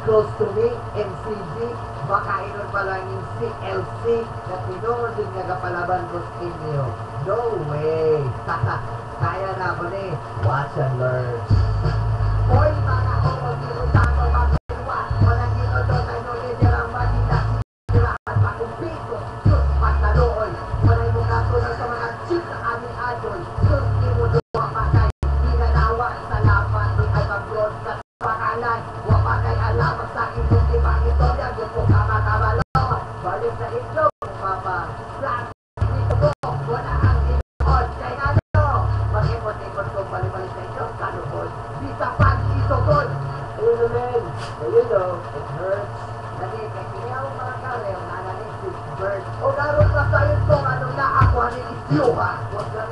close to me, MCG, baka inon pala yung CLC na tinuod din nga kapalaban ko sa inyo. No way! Kaya na ako ni watch and learn. Hoy, mga ako, tinutano, magkaliwa, walang ginodo, tayo nyo dirang magina, sirahan pa kong pito, sus, pagtaloy, walay mo katulad sa mga chip na aming adoy, sus, imudo, wapakay, hinanawa, salamat, di ay mag-broadcast, pakalan, wapakay, alamat sa itong ibang istorya, gusto ka makabalo, balik sa itlog, papa, flat, dito ko, wala ang inood, kay ano, mag-ipot-ipot kong balik-balik sa itlog, kanuhod, di sa pag-isogod, ayun naman, ayun o, it hurts, lagi, kay kinaw mga kalew, nananig si bird, o naroon na sa'yo kung ano na ako, ano isyuha, wag na